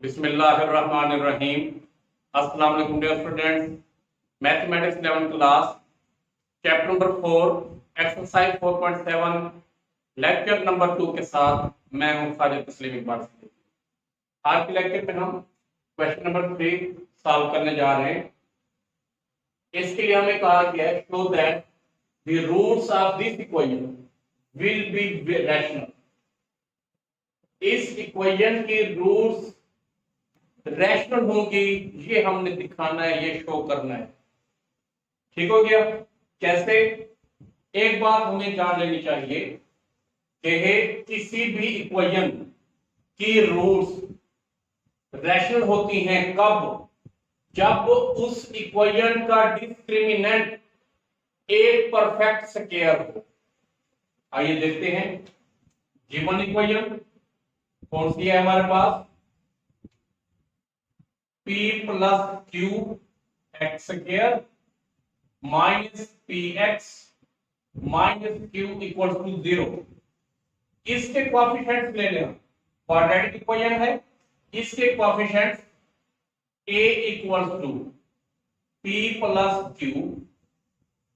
बिस्मिल्लाहिर्रहमानिर्रहीम। अस्सलाम वालेकुम dear students. Mathematics 11th class, chapter number 4, exercise 4.7, lecture number 2 के साथ मैं हूं साजिद तस्लीम इकबाल। आज के लेक्चर में हम क्वेश्चन नंबर 3 सॉल्व करने जा रहे हैं। इसके लिए हमें कहा गया है show that the roots of this equation will be rational. इस इक्वेशन की रूट्स रैशनल होगी, ये हमने दिखाना है, ये शो करना है। ठीक हो गया? कैसे? एक बात हमें जान लेनी चाहिए कि किसी भी इक्वेशन की रूट्स रैशनल होती हैं कब? जब उस इक्वेशन का डिस्क्रिमिनेंट एक परफेक्ट स्क्वायर हो। आइए देखते हैं। गिवन इक्वेशन कौन सी है हमारे पास? p plus q x square minus p x minus Q equal to 0। इसके कोएफिशिएंट्स ले लें। क्वाड्रेटिक इक्वेशन है, इसके coefficients a equal to p plus q,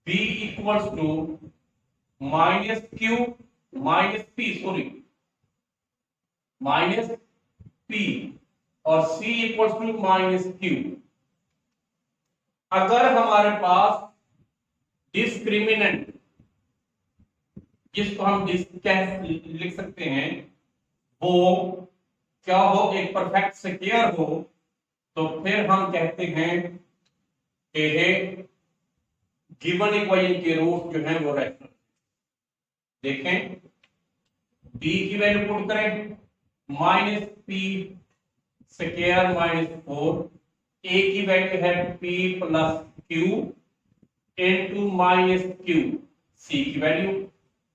b equal to minus q minus p minus p और c equal to minus q. अगर हमारे पास discriminant, जिसको हम लिख सकते हैं, वो क्या हो? एक परफेक्ट स्क्वायर हो, तो फिर हम कहते हैं कि गिवन इक्वेशन के रूट्स जो हैं वो रैशनल। देखें, b की वैल्यू पुट करें, minus P square minus 4, a की वैल्यू है p plus Q into minus Q, c की वैल्यू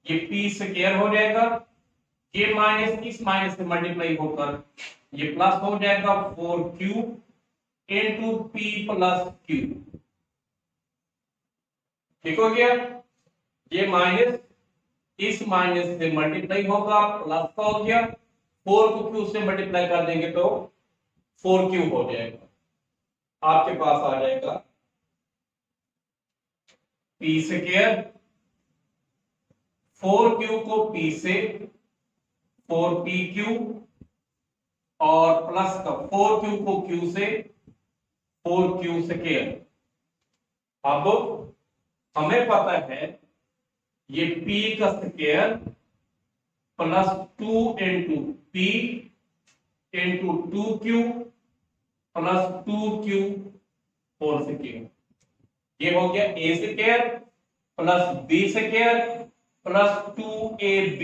ये p स्क्वायर हो जाएगा, ये माइनस इस माइनस से मल्टीप्लाई होकर ये प्लस हो जाएगा 4q into p plus q। ठीक हो गया? ये माइनस इस माइनस से मल्टीप्लाई होगा, प्लस का हो गया, 4 को q से मल्टीप्लाई कर देंगे तो 4q हो जाएगा। आपके पास आ जाएगा p स्क्वायर, 4q को p से 4pq और प्लस का 4q को q से 4q स्क्वायर। अब हमें पता है ये p का square plus 2 into p into 2q plus 2q whole square. ये हो गया a square plus b square plus 2ab,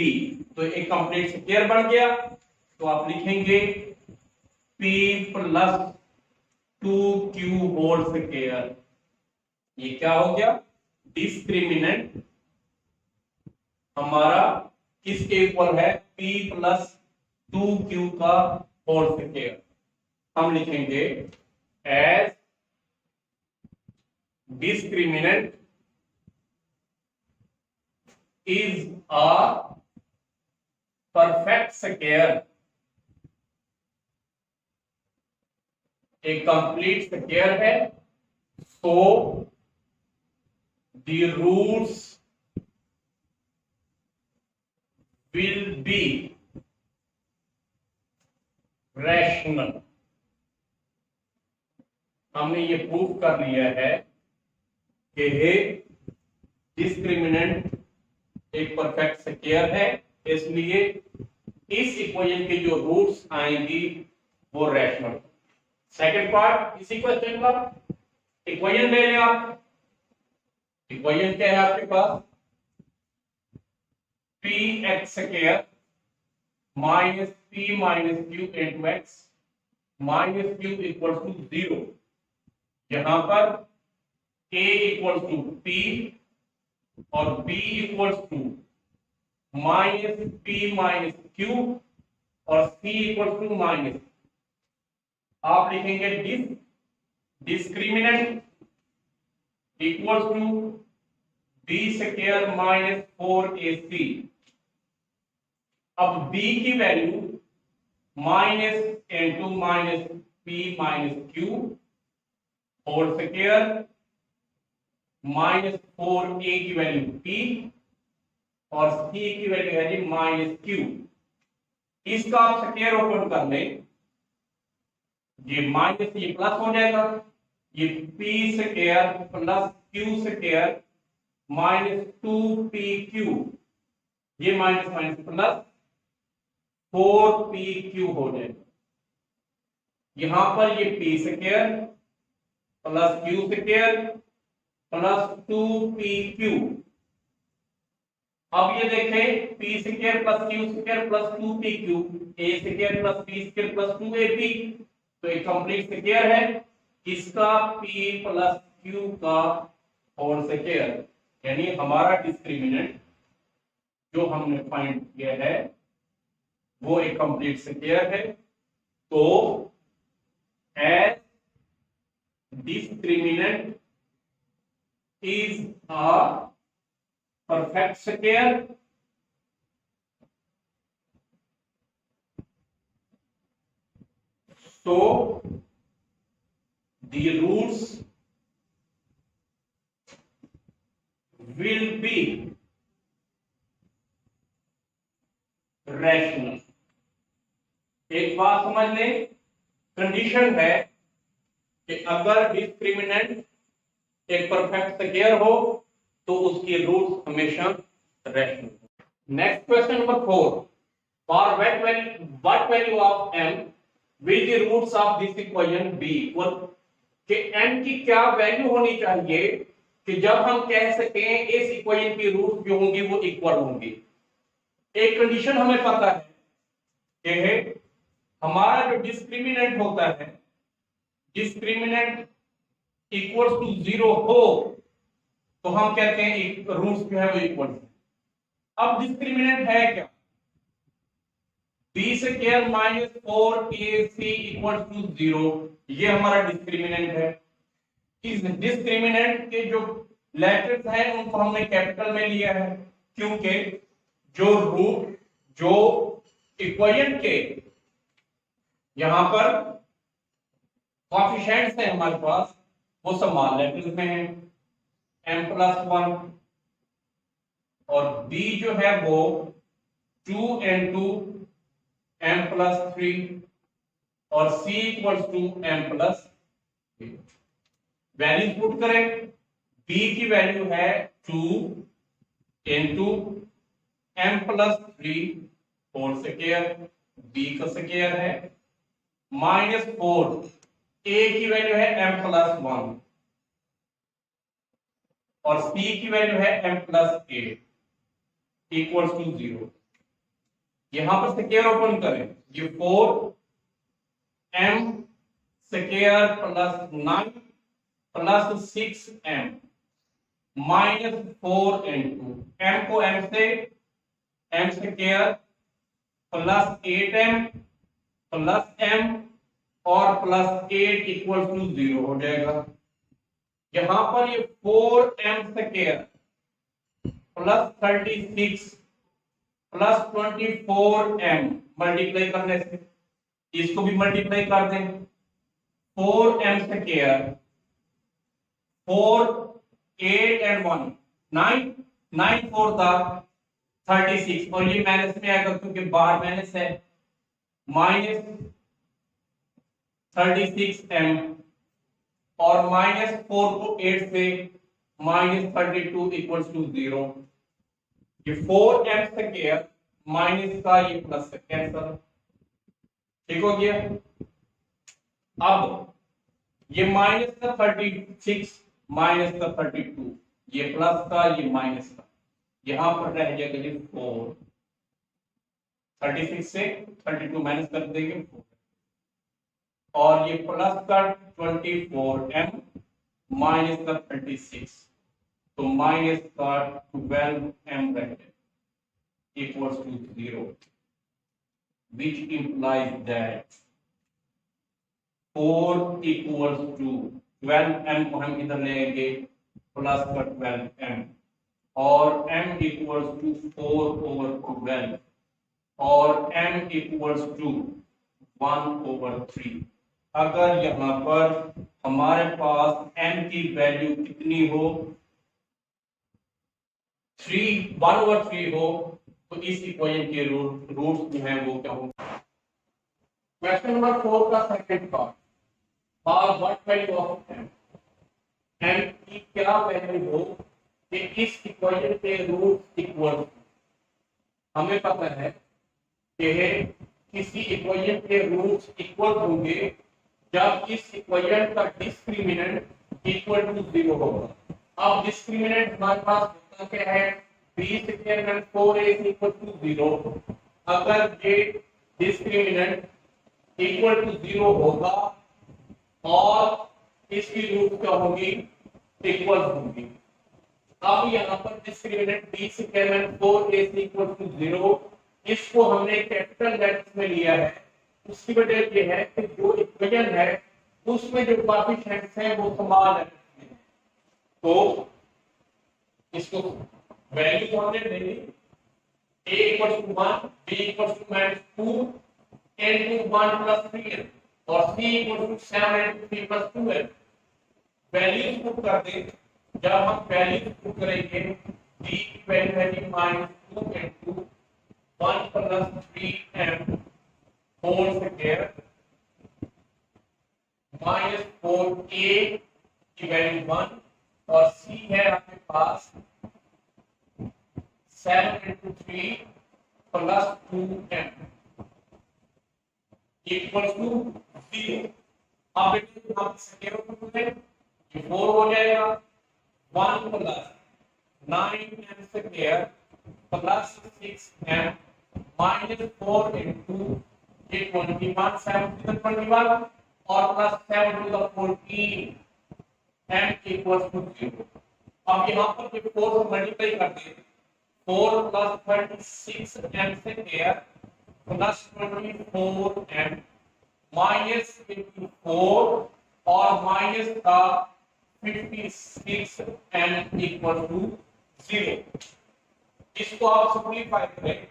तो एक कंप्लीट स्क्वायर बन गया। तो आप लिखेंगे p plus 2q whole square. ये क्या हो गया? डिस्क्रिमिनेंट हमारा किसके इक्वल है? p प्लस 2q का होल स्क्वायर। हम लिखेंगे as discriminant is a perfect square, एक कंप्लीट स्क्वायर है, so the roots will be rational। हमने ये प्रूफ कर लिया है कि डिस्क्रिमिनेंट एक परफेक्ट स्क्वायर है, इसलिए इस इक्वेशन के जो रूट्स आएंगी वो रैशनल। सेकंड पार्ट इसी क्वेश्चन का, इक्वेशन ले लें आप। इक्वेशन क्या है आपके पास? P X square minus P minus Q into X minus Q equal to 0। यहां पर a इक्वल टू p और b equal to minus p minus Q और c इक्वल टू माइनस। आप लिखेंगे discriminant equal to b square minus 4ac। अब b की value minus into minus P minus Q whole square minus 4a की value p और c की value है जी माइनस q। इसका आप स्क्वायर ओपन कर लें, ये माइनस ये प्लस हो जाएगा, ये p square plus q square minus 2pq, ये माइनस माइनस प्लस 4pq हो जाएगा। यहां पर ये p square plus q square plus 2pq। अब ये देखें p square plus q square plus 2pq, a square plus b square plus 2ab, तो एक कंप्लीट स्क्वायर है। इसका p प्लस q का होल स्क्वायर, यानी हमारा डिस्क्रिमिनेंट जो हमने फाइंड किया है वो एक कंप्लीट स्क्वायर है। तो as discriminant is a perfect square, so the roots will be rational। एक बात समझ लें, कंडीशन है कि अगर डिस्क्रिमिनेंट एक परफेक्ट स्क्वायर हो तो उसकी रूट्स हमेशा rational. Next question number 4, for what value of m will the roots of this equation be equal, कि m की क्या वैल्यू होनी चाहिए कि जब हम कह सकें इस इक्वेशन की रूट्स जो होंगी वो इक्वल होंगी। एक कंडीशन हमें पता है कि हमारा जो डिस्क्रिमिनेंट होता है, डिस्क्रिमिनेंट इक्वल्स टू 0 हो तो हम कहते हैं रूट्स जो है वो इक्वल है। अब डिस्क्रिमिनेंट है क्या, b square minus 4ac equals to 0, ये हमारा डिस्क्रिमिनेंट है। इस डिस्क्रिमिनेंट के जो लेटर्स हैं उनको हमने कैपिटल में लिया है, क्योंकि जो रूट जो इक्वेशन के यहां पर कोएफिशिएंट्स हैं हमारे पास वो स्मॉल लेटर्स में है, m+1, और b जो है वो 2 into m+3 और c equals to m+3। Values put करें, b की वैल्यू है 2 into m+3 whole square, b का स्क्वायर है, -4, a की वैल्यू है m+1 और c की वैल्यू है m+8 इक्वल्स टू 0। यहां पर स्क्वायर ओपन करें, ये 4m square plus 9 plus 6m -4 into m को m से m square plus 8m plus m और प्लस 8 इक्वल टू 0 हो जाएगा। यहां पर ये 4m square plus 36 plus 24m multiply करने से इसको भी मल्टीप्लाई कर दें, 4m स्क्वायर 4 8 and 1 9 9 4 था 36 और ये माइनस में आएगा क्योंकि बाहर माइनस है, -36m और -4 को 8 से -32 इक्वल्स टू 0। ये 4m स्क्वायर माइनस का ये प्लस से कैंसिल, ठीक हो गया। अब ये माइनस का 36 माइनस का 32, ये प्लस का ये माइनस का, यहां पर रह जाएगा ये 4, 36 से 32 माइनस कर देंगे 4, और ये प्लस का 24m माइनस का 36, तो माइनस का 12m रह जाएगा equals to 0, which implies that 4 equals to 12m को हम इधर लेंगे प्लस का 12m और m equals to 4 over 12 और m equals to 1/3। अगर यहाँ पर हमारे पास m की वैल्यू कितनी हो, 1/3 हो, तो इस इक्वेशन के रूट्स जो हैं वो क्या होंगे। क्वेश्चन नंबर 4 का second part, what value of m, m की क्या वैल्यू हो कि इस इक्वेशन के रूट्स इक्वल। हमें पता है कि किसी इक्वेशन के रूट्स इक्वल होंगे जब इस इक्वेशन का डिस्क्रिमिनेंट इक्वल टू 0 होगा। अब डिस्क्रिमिनेंट हमारे पास होता क्या है, b² - 4ac इक्वल टू 0। अगर ये डिस्क्रिमिनेंट इक्वल टू 0 होगा और इसकी रूट क्या होगी, इक्वल होगी। अब यहाँ पर discriminant b² 4ac equal to 0, इसको हमने कैपिटल लेटर्स में लिया है। उसकी वजह यह है कि जो इक्वेशन है उसमें जो कोएफिशिएंट्स हैं वो स्मॉल लेटर्स में, तो इसको वैल्यू हमने ले ली, a = 1, b = -2, n = 1 + 3n और c = 7 × 3 + 2n। वैल्यूज पुट कर दें। जब हम वैल्यूज पुट करेंगे, b की वैल्यू है -2 × 1 + 3m होल स्क्वायर -4a की वैल्यू 1 और c है आपके पास 7 × 3 + 2m इक्वल टू 0। अब हम स्क्वायर रूट में ये 4 हो जाएगा, 1 + 9m स्क्वायर + 6m -4 × ये 21, 7 × 21 और +7 × 14 m इक्वल टू 0। अब यहाँ पर ये 4 से मल्टीप्लाई करते हैं, 4 + 36m स्क्वायर + 24m -54 और माइनस का 56m इक्वल टू 0। इसको आप सिंप्लीफाई करें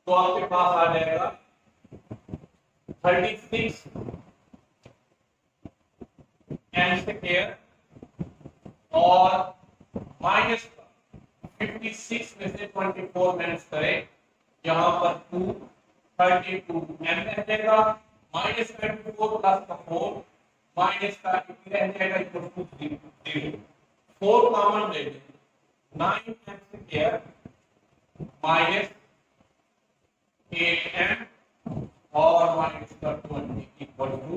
तो आपके पास आ जाएगा 36 m स्क्वायर और माइनस 56 में से 24 माइनस करें, यहाँ पर 2 32 m रह जाएगा, माइनस 24 प्लस का 4 माइनस का रह जाएगा इक्वल टू 0। 4 कॉमन ले लें, 9m स्क्वायर माइनस 8m और माइनस का 20 इक्वल टू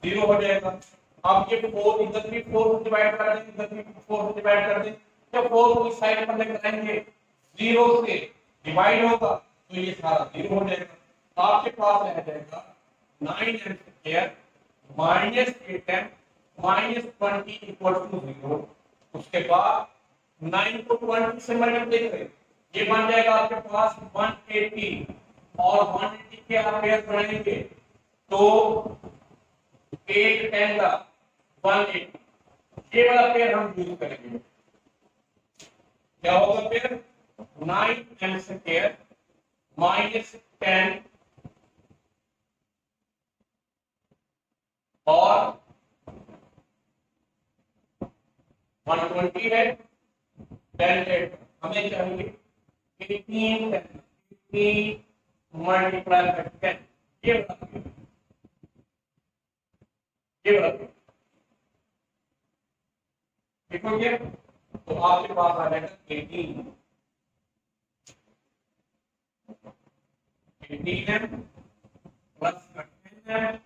0 हो जाएगा। अब ये 4 इधर भी 4 से डिवाइड कर दें, इधर भी 4 से डिवाइड कर दें। जब 4 को इस साइड पर लेकर आएंगे 0 से डिवाइड होगा तो ये सारा 0 हो जाएगा। तो आपके पास रह जाएगा 9m square minus 8m minus 20 equal to 0। उसके बाद 9 को 20 से मल्टीप्लाई करें, ये बन जाएगा आपके पास 180 और 180 के आप पेयर बनाएंगे तो 8 10 का 180, ये वाला पेयर हम यूज करेंगे। क्या होगा पेयर, 9m स्क्वायर माइनस 10 और 120 है 10 8 हमें चाहिए 18 मल्टीप्लाई बाय 10, ये ठीक हो गया। तो आपके पास आ जाएगा 18m plus 10m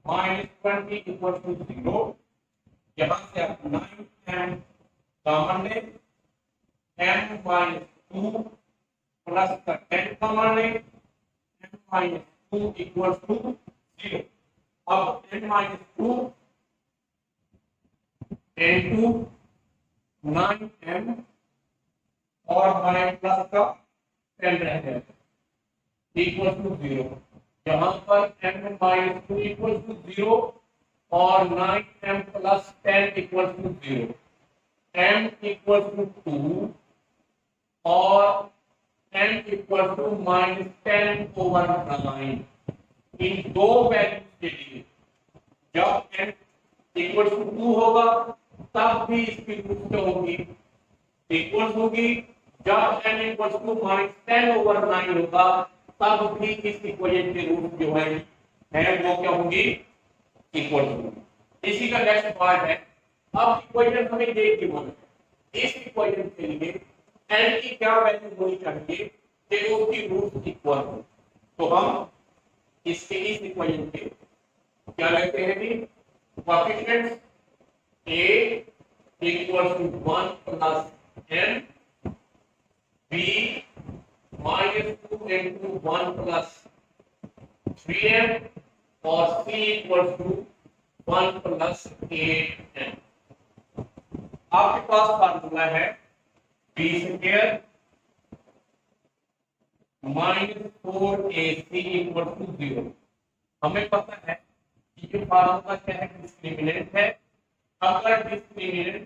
minus 20 equal to 0। यहां से आप 9m कॉमन लें, m माइनस 2 प्लस का 10 कॉमन लें, m माइनस 2 इक्वल टू 0। अब m माइनस 2 into 9m और हमारे प्लस का 10 रह जाएगा इक्वल टू 0। यहाँ पर m माइनस 2 इक्वल टू 0 और 9m plus 10 equal to 0, m equal to 2 और m इक्वल टू -10/9। इन दो वैल्यूज के लिए जब n इक्वल टू 2 होगा तब भी इसकी रूट क्या होगी, इक्वल होगी। जब n इक्वल टू -10/9 होगा तब भी इस इक्वेशन की रूट जो है वो क्या होगी, इक्वल होगी। इसी का नेक्स्ट पार्ट है। अब इक्वेशन हमें देख के बोलना है इस इक्वेशन के लिए n की क्या वैल्यू होनी चाहिए कि उसकी रूट इक्वल हो। तो हम इसके इस इक्वेशन के क्या लेते हैं जी, coefficients a equal to 1 plus n, b -2 into 1 plus 3n और c equal to 1 plus 8n। आपके पास फार्मूला है b square -4ac equal to 0। हमें पता है कि ये फार्मूला क्या है, डिस्क्रिमिनेंट है। अगर डिस्क्रिमिनेंट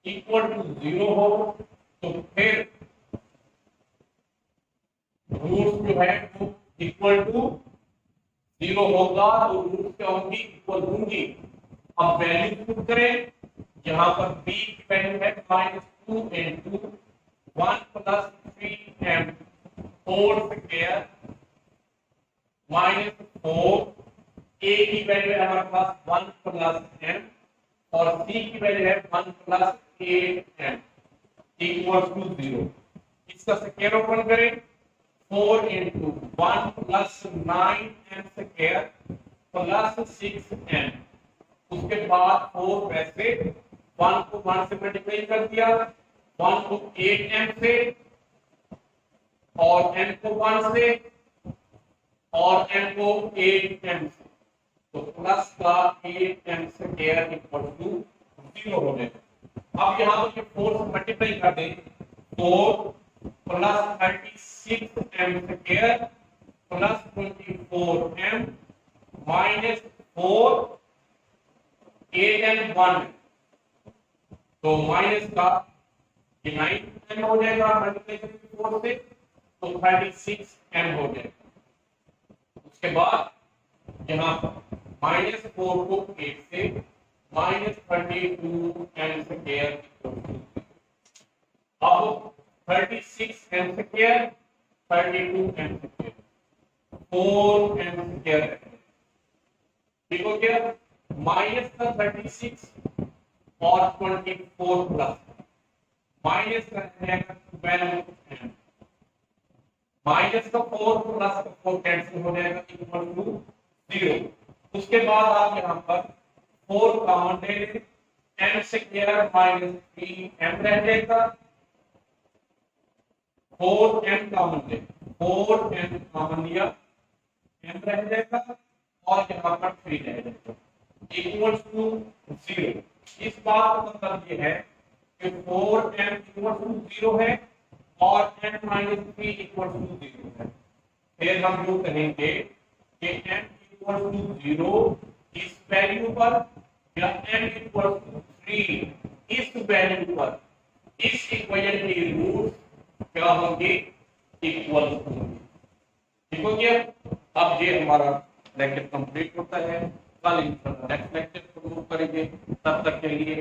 इक्वल टू 0 हो तो फिर रूट जो है वो इक्वल टू 0 होगा तो रूट क्या होंगी, इक्वल होंगी। अब वैल्यू पुट करें, यहाँ पर b की वैल्यू है -2 into 1 plus 3m whole square -4, a की वैल्यू है हमारे पास 1 plus m और c की वैल्यू है 1 plus 8m इक्वल टू 0। इसका स्क्वायर ओपन करें, 4 into 1 plus 9m square plus 6m। उसके बाद 4 वैसे 1 को 1 से मल्टीप्लाई कर दिया, 1 को 8m से और m को 1 से और m को 8m से, तो प्लस का 8m स्क्वायर इक्वल टू 0 हो जाएगा। अब यहाँ पर 4 से मल्टीप्लाई कर दें, 4 plus 36m square plus 24m minus 4 8m 1, तो माइनस का 9m हो जाएगा मल्टीप्लाई 4 से, तो 36m हो जाएगा। उसके बाद यहाँ -4 को 8 से -32m स्क्वायर, अब 36m square 32m square 4m square ठीक हो गया। माइनस का 36 और 24 प्लस माइनस का रहेगा 12m, माइनस का 4 प्लस का 4 कैंसिल हो जाएगा इक्वल टू 0। उसके बाद आप यहाँ पर 4 कॉमन ले लें, m स्क्वायर -3m रह जाएगा, 4m कॉमन ले, 4m कॉमन लिया, m रह जाएगा और यहाँ पर 3 रह जाएगा इक्वल टू 0। इस बात का मतलब ये है कि 4m इक्वल टू 0 है और m - 3 इक्वल टू 0 है। फिर हम जो कहेंगे कि m इक्वल टू 0 इस वैल्यू पर या m इक्वल टू 3 इस वैल्यू पर इस इक्वेशन की रूट क्या होंगे, इक्वल होंगे। ठीक हो गया। अब ये हमारा लेक्चर कंप्लीट होता है। कल नेक्स्ट लेक्चर शुरू करेंगे, तब तक के लिए